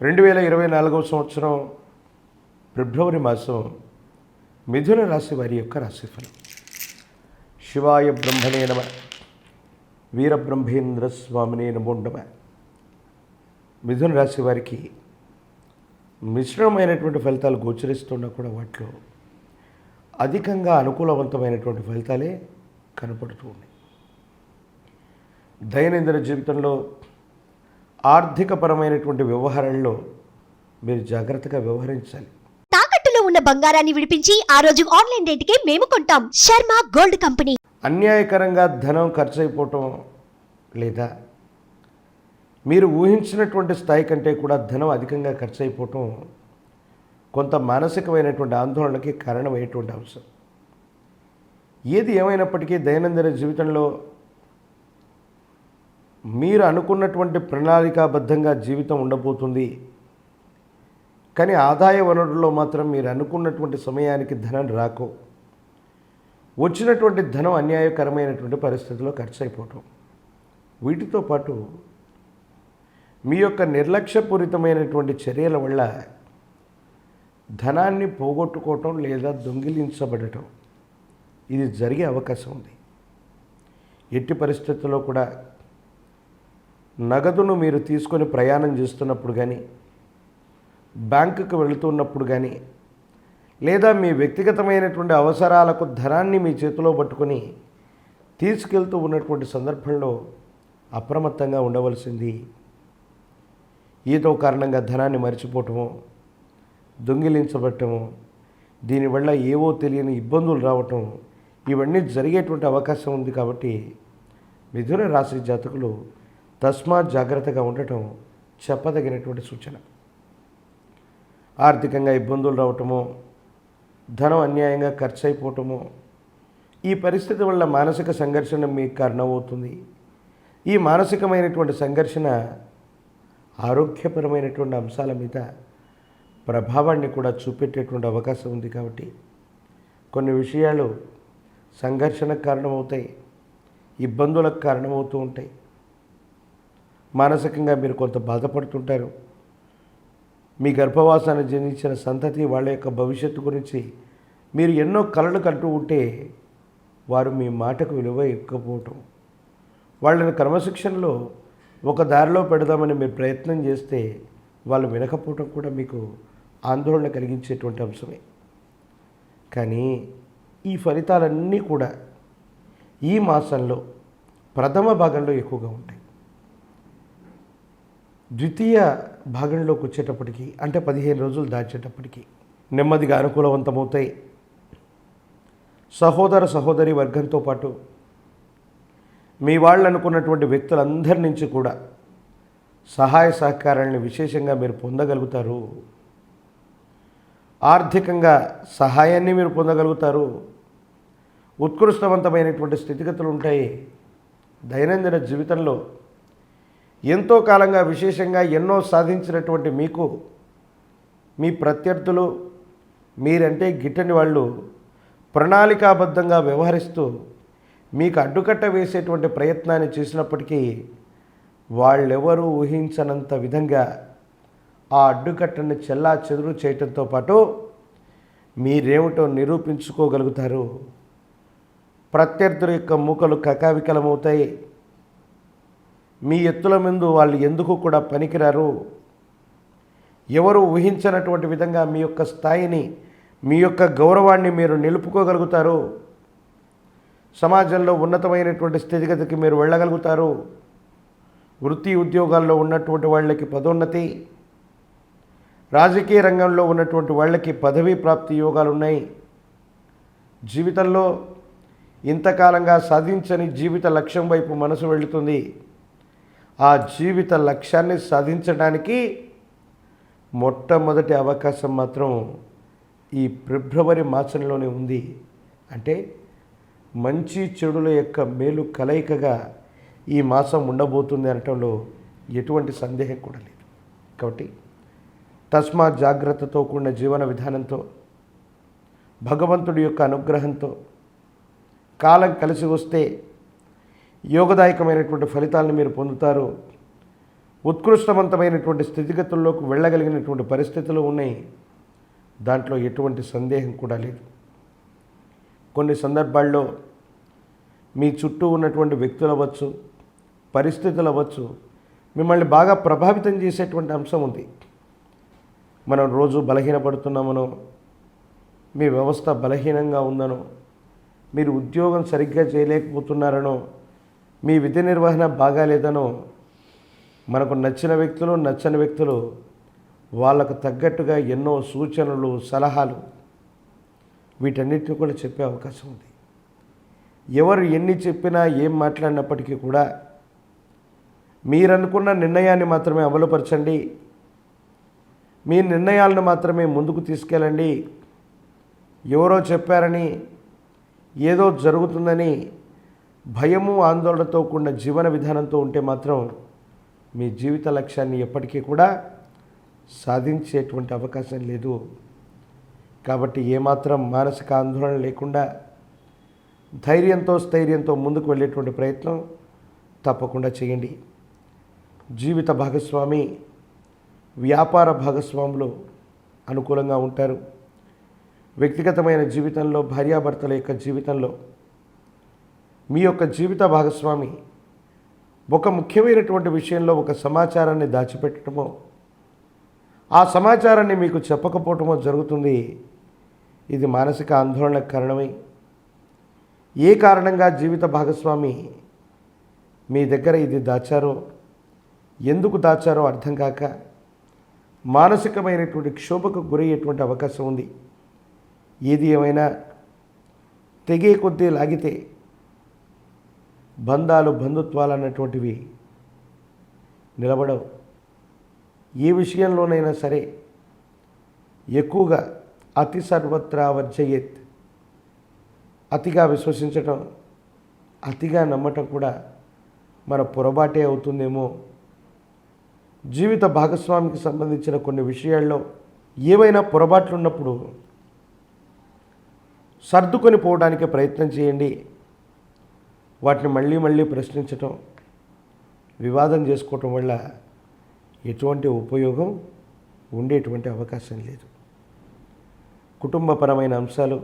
2024 సంవత్సరం ఫిబ్రవరి మాసం మిథున రాశి వారి యొక్క రాశిఫలం. శివాయ బ్రహ్మణే నమ, వీరబ్రహ్మేంద్ర స్వామినే నమో నమ. మిథున రాశి వారికి మిశ్రమమైనటువంటి ఫలితాలు గోచరిస్తున్నా కూడా వాటిలో అధికంగా అనుకూలవంతమైనటువంటి ఫలితాలే కనపడుతూ ఉన్నాయి. దైనందిన జీవితంలో ఆర్థికపరమైనటువంటి వ్యవహారాల్లో మీరు జాగ్రత్తగా వ్యవహరించాలి. తాకట్టులో ఉన్న బంగారాన్ని విడిపించి ఆ రోజు ఆన్లైన్ రేటుకే మేము కొంటాం. Sharma gold company. అన్యాయకరంగా ధనం ఖర్చు అయిపోవటం లేదా మీరు ఊహించినటువంటి స్థాయి కంటే కూడా ధనం అధికంగా ఖర్చు అయిపోవటం కొంత మానసికమైనటువంటి ఆందోళనకి కారణమయ్యేటువంటి అంశం. ఏది ఏమైనప్పటికీ దైనందిన జీవితంలో మీరు అనుకున్నటువంటి ప్రణాళికాబద్ధంగా జీవితం ఉండబోతుంది. కానీ ఆదాయ వనరుల్లో మాత్రం మీరు అనుకున్నటువంటి సమయానికి ధనం రాకో, వచ్చినటువంటి ధనం అన్యాయకరమైనటువంటి పరిస్థితుల్లో ఖర్చు అయిపోవటం, వీటితో పాటు మీ యొక్క నిర్లక్ష్యపూరితమైనటువంటి చర్యల వల్ల ధనాన్ని పోగొట్టుకోవటం లేదా దొంగిలించబడటం ఇది జరిగే అవకాశం ఉంది. ఎట్టి పరిస్థితుల్లో కూడా నగదును మీరు తీసుకొని ప్రయాణం చేస్తున్నప్పుడు కానీ, బ్యాంకుకు వెళుతున్నప్పుడు కానీ, లేదా మీ వ్యక్తిగతమైనటువంటి అవసరాలకు ధనాన్ని మీ చేతిలో పట్టుకొని తీసుకెళ్తూ ఉన్నటువంటి సందర్భంలో అప్రమత్తంగా ఉండవలసింది. ఏదో కారణంగా ధనాన్ని మర్చిపోవటము, దొంగిలించబడటము, దీనివల్ల ఏవో తెలియని ఇబ్బందులు రావటం, ఇవన్నీ జరిగేటువంటి అవకాశం ఉంది. కాబట్టి మిథున రాశి జాతకులు తస్మాత్ జాగ్రత్తగా ఉండటం చెప్పదగినటువంటి సూచన. ఆర్థికంగా ఇబ్బందులు రావటమో, ధనం అన్యాయంగా ఖర్చు అయిపోవటమో, ఈ పరిస్థితి వల్ల మానసిక సంఘర్షణ మీకు కారణమవుతుంది. ఈ మానసికమైనటువంటి సంఘర్షణ ఆరోగ్యపరమైనటువంటి అంశాల మీద ప్రభావాన్ని కూడా చూపెట్టేటువంటి అవకాశం ఉంది. కాబట్టి కొన్ని విషయాలు సంఘర్షణకు కారణమవుతాయి, ఇబ్బందులకు కారణమవుతూ ఉంటాయి. మానసికంగా మీరు కొంత బాధపడుతుంటారు. మీ గర్భవాసాన్ని జనించిన సంతతి వాళ్ళ యొక్క భవిష్యత్తు గురించి మీరు ఎన్నో కలలు కంటూ ఉంటే వారు మీ మాటకు విలువ ఇవ్వకపోవటం, వాళ్ళని క్రమశిక్షణలో ఒక దారిలో పెడదామని మీరు ప్రయత్నం చేస్తే వాళ్ళు వినకపోవటం కూడా మీకు ఆందోళన కలిగించేటువంటి అంశమే. కానీ ఈ ఫలితాలన్నీ కూడా ఈ మాసంలో ప్రథమ భాగంలో ఎక్కువగా ఉంటాయి. ద్వితీయ భాగంలోకి వచ్చేటప్పటికి, అంటే 15 రోజులు దాచేటప్పటికి నెమ్మదిగా అనుకూలవంతమవుతాయి. సహోదర సహోదరి వర్గంతో పాటు మీ వాళ్ళు అనుకున్నటువంటి వ్యక్తులందరి నుంచి కూడా సహాయ సహకారాలను విశేషంగా మీరు పొందగలుగుతారు. ఆర్థికంగా సహాయాన్ని మీరు పొందగలుగుతారు. ఉత్కృష్టవంతమైనటువంటి స్థితిగతులు ఉంటాయి. దైనందిన జీవితంలో ఎంతో కాలంగా విశేషంగా ఎన్నో సాధించినటువంటి మీకు మీ ప్రత్యర్థులు, మీరంటే గిట్టని వాళ్ళు ప్రణాళికాబద్ధంగా వ్యవహరిస్తూ మీకు అడ్డుకట్ట వేసేటువంటి ప్రయత్నాన్ని చేసినప్పటికీ వాళ్ళెవరూ ఊహించనంత విధంగా ఆ అడ్డుకట్టని చెల్లా చెదురు చేయటంతో పాటు మీరేమిటో నిరూపించుకోగలుగుతారు. ప్రత్యర్థుల యొక్క మూకలు కకావికలమవుతాయి. మీ ఎత్తుల ముందు వాళ్ళు ఎందుకు కూడా పనికిరారు. ఎవరు ఊహించనటువంటి విధంగా మీ యొక్క స్థాయిని, మీ యొక్క గౌరవాన్ని మీరు నిలుపుకోగలుగుతారు. సమాజంలో ఉన్నతమైనటువంటి స్థితిగతికి మీరు వెళ్ళగలుగుతారు. వృత్తి ఉద్యోగాల్లో ఉన్నటువంటి వాళ్ళకి పదోన్నతి, రాజకీయ రంగంలో ఉన్నటువంటి వాళ్ళకి పదవీ ప్రాప్తి యోగాలు ఉన్నాయి. జీవితంలో ఇంతకాలంగా సాధించని జీవిత లక్ష్యం వైపు మనసు వెళుతుంది. ఆ జీవిత లక్ష్యాన్ని సాధించడానికి మొట్టమొదటి అవకాశం మాత్రం ఈ ఫిబ్రవరి మాసంలోనే ఉంది. అంటే మంచి చెడుల యొక్క మేలు కలయికగా ఈ మాసం ఉండబోతుంది అనటంలో ఎటువంటి సందేహం కూడా లేదు. కాబట్టి తస్మాత్ జాగ్రత్తతో కూడిన జీవన విధానంతో, భగవంతుడి యొక్క అనుగ్రహంతో కాలం కలిసి వస్తే యోగదాయకమైనటువంటి ఫలితాలను మీరు పొందుతారు. ఉత్కృష్టవంతమైనటువంటి స్థితిగతుల్లోకి వెళ్ళగలిగినటువంటి పరిస్థితులు ఉన్నాయి. దాంట్లో ఎటువంటి సందేహం కూడా లేదు. కొన్ని సందర్భాల్లో మీ చుట్టూ ఉన్నటువంటి వ్యక్తులు అవ్వచ్చు, పరిస్థితులు అవ్వచ్చు, మిమ్మల్ని బాగా ప్రభావితం చేసేటువంటి అంశం ఉంది. మనం రోజు బలహీనపడుతున్నామనో, మీ వ్యవస్థ బలహీనంగా ఉందనో, మీరు ఉద్యోగం సరిగ్గా చేయలేకపోతున్నారనో, మీ విధి నిర్వహణ బాగాలేదనో, మనకు నచ్చిన వ్యక్తులు, నచ్చని వ్యక్తులు వాళ్ళకు తగ్గట్టుగా ఎన్నో సూచనలు, సలహాలు వీటన్నిటిని కూడా చెప్పే అవకాశం ఉంది. ఎవరు ఎన్ని చెప్పినా, ఏం మాట్లాడినప్పటికీ కూడా మీరనుకున్న నిర్ణయాన్ని మాత్రమే అమలుపరచండి, మీ నిర్ణయాలను మాత్రమే ముందుకు తీసుకెళ్ళండి. ఎవరో చెప్పారని, ఏదో జరుగుతుందని భయము, ఆందోళనతో కూడిన జీవన విధానంతో ఉంటే మాత్రం మీ జీవిత లక్ష్యాన్ని ఎప్పటికీ కూడా సాధించేటువంటి అవకాశం లేదు. కాబట్టి ఏమాత్రం మానసిక ఆందోళన లేకుండా ధైర్యంతో, స్థైర్యంతో ముందుకు వెళ్ళేటువంటి ప్రయత్నం తప్పకుండా చేయండి. జీవిత భాగస్వామి, వ్యాపార భాగస్వాములు అనుకూలంగా ఉంటారు. వ్యక్తిగతమైన జీవితంలో, భార్యాభర్తల యొక్క జీవితంలో మీ యొక్క జీవిత భాగస్వామి ఒక ముఖ్యమైనటువంటి విషయంలో ఒక సమాచారాన్ని దాచిపెట్టడమో, ఆ సమాచారాన్ని మీకు చెప్పకపోవటమో జరుగుతుంది. ఇది మానసిక ఆందోళనకు కారణమై, ఏ కారణంగా జీవిత భాగస్వామి మీ దగ్గర ఇది దాచారో, ఎందుకు దాచారో అర్థం కాక మానసికమైనటువంటి క్షోభకు గురయ్యేటువంటి అవకాశం ఉంది. ఏది ఏమైనా తెగే కొద్దీ లాగితే బంధాలు, బంధుత్వాలు అన్నటువంటివి నిలబడవు. ఏ విషయంలోనైనా సరే ఎక్కువగా అతి సర్వత్రా వర్జయేత్, అతిగా విశ్వసించటం, అతిగా నమ్మటం కూడా మన పొరపాటే అవుతుందేమో. జీవిత భాగస్వామికి సంబంధించిన కొన్ని విషయాల్లో ఏవైనా పొరపాట్లు ఉన్నప్పుడు సర్దుకొని పోవడానికి ప్రయత్నం చేయండి. వాటిని మళ్ళీ మళ్ళీ ప్రశ్నించటం, వివాదం చేసుకోవటం వల్ల ఎటువంటి ఉపయోగం ఉండేటువంటి అవకాశం లేదు. కుటుంబపరమైన అంశాలు,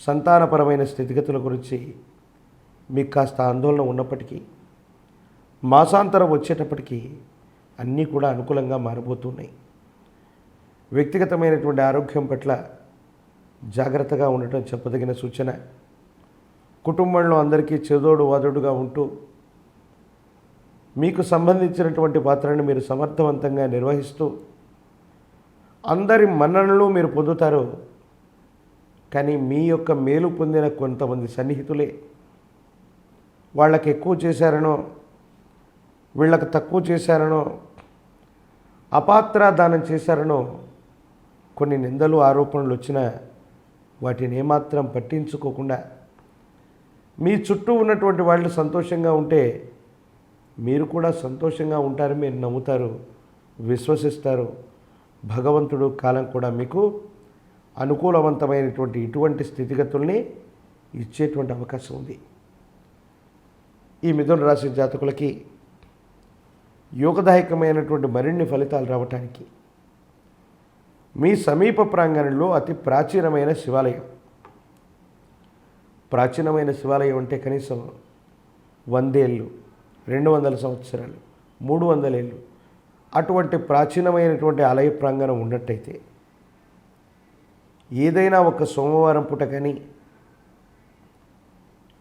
సంతానపరమైన స్థితిగతుల గురించి మీకు కాస్త ఆందోళన ఉన్నప్పటికీ, మాసాంతరం వచ్చేటప్పటికీ అన్నీ కూడా అనుకూలంగా మారబోతున్నాయి. వ్యక్తిగతమైనటువంటి ఆరోగ్యం పట్ల జాగ్రత్తగా ఉండటం చెప్పదగిన సూచన. కుటుంబంలో అందరికీ చేదోడు వాదోడుగా ఉంటూ మీకు సంబంధించినటువంటి పాత్రను మీరు సమర్థవంతంగా నిర్వహిస్తూ అందరి మన్ననలు మీరు పొందుతారు. కానీ మీ యొక్క మేలు పొందిన కొంతమంది సన్నిహితులే వాళ్ళకి ఎక్కువ చేశారనో, వీళ్ళకు తక్కువ చేశారనో, అపాత్ర దానం చేశారనో కొన్ని నిందలు, ఆరోపణలు వచ్చినా వాటిని ఏమాత్రం పట్టించుకోకుండా మీ చుట్టూ ఉన్నటువంటి వాళ్ళు సంతోషంగా ఉంటే మీరు కూడా సంతోషంగా ఉంటారు, మీరు నమ్ముతారు, విశ్వసిస్తారు. భగవంతుడు, కాలం కూడా మీకు అనుకూలవంతమైనటువంటి ఇటువంటి స్థితిగతుల్ని ఇచ్చేటువంటి అవకాశం ఉంది. ఈ మిథున రాశి జాతకులకి యోగదాయకమైనటువంటి మరిన్ని ఫలితాలు రావటానికి మీ సమీప ప్రాంగణంలో అతి ప్రాచీనమైన శివాలయం, ప్రాచీనమైన శివాలయం అంటే కనీసం 100 ఏళ్ళు, 200 సంవత్సరాలు, 300 ఏళ్ళు అటువంటి ప్రాచీనమైనటువంటి ఆలయ ప్రాంగణం ఉన్నట్టయితే ఏదైనా ఒక సోమవారం పూట కానీ,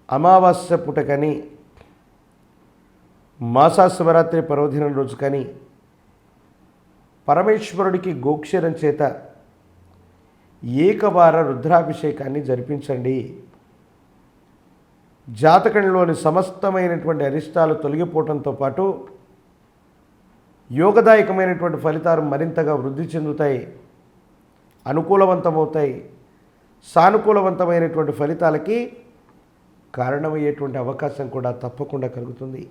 అమావాస్య పూట కానీ, మాసా శివరాత్రి పర్వదినం రోజు కానీ పరమేశ్వరుడికి గోక్షరం చేత ఏకవార రుద్రాభిషేకాన్ని జరిపించండి. జాతకంలోని సమస్తమైనటువంటి అరిష్టాలు తొలగిపోవడంతో పాటు యోగదాయకమైనటువంటి ఫలితాలు మరింతగా వృద్ధి చెందుతాయి, అనుకూలవంతమవుతాయి. సానుకూలవంతమైనటువంటి ఫలితాలకి కారణమయ్యేటువంటి అవకాశం కూడా తప్పకుండా కలుగుతుంది.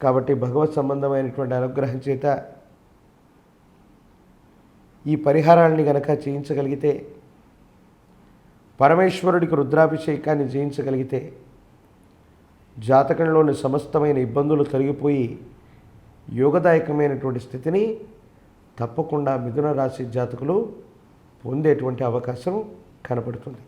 కాబట్టి భగవత్ సంబంధమైనటువంటి అనుగ్రహం చేత ఈ పరిహారాలని గనక చేయించగలిగితే, పరమేశ్వరుడికి రుద్రాభిషేకాన్ని చేయించగలిగితే జాతకంలోని సమస్తమైన ఇబ్బందులు తొలగిపోయి యోగదాయకమైనటువంటి స్థితిని తప్పకుండా మిథున రాశి జాతకులు పొందేటువంటి అవకాశం కనపడుతుంది.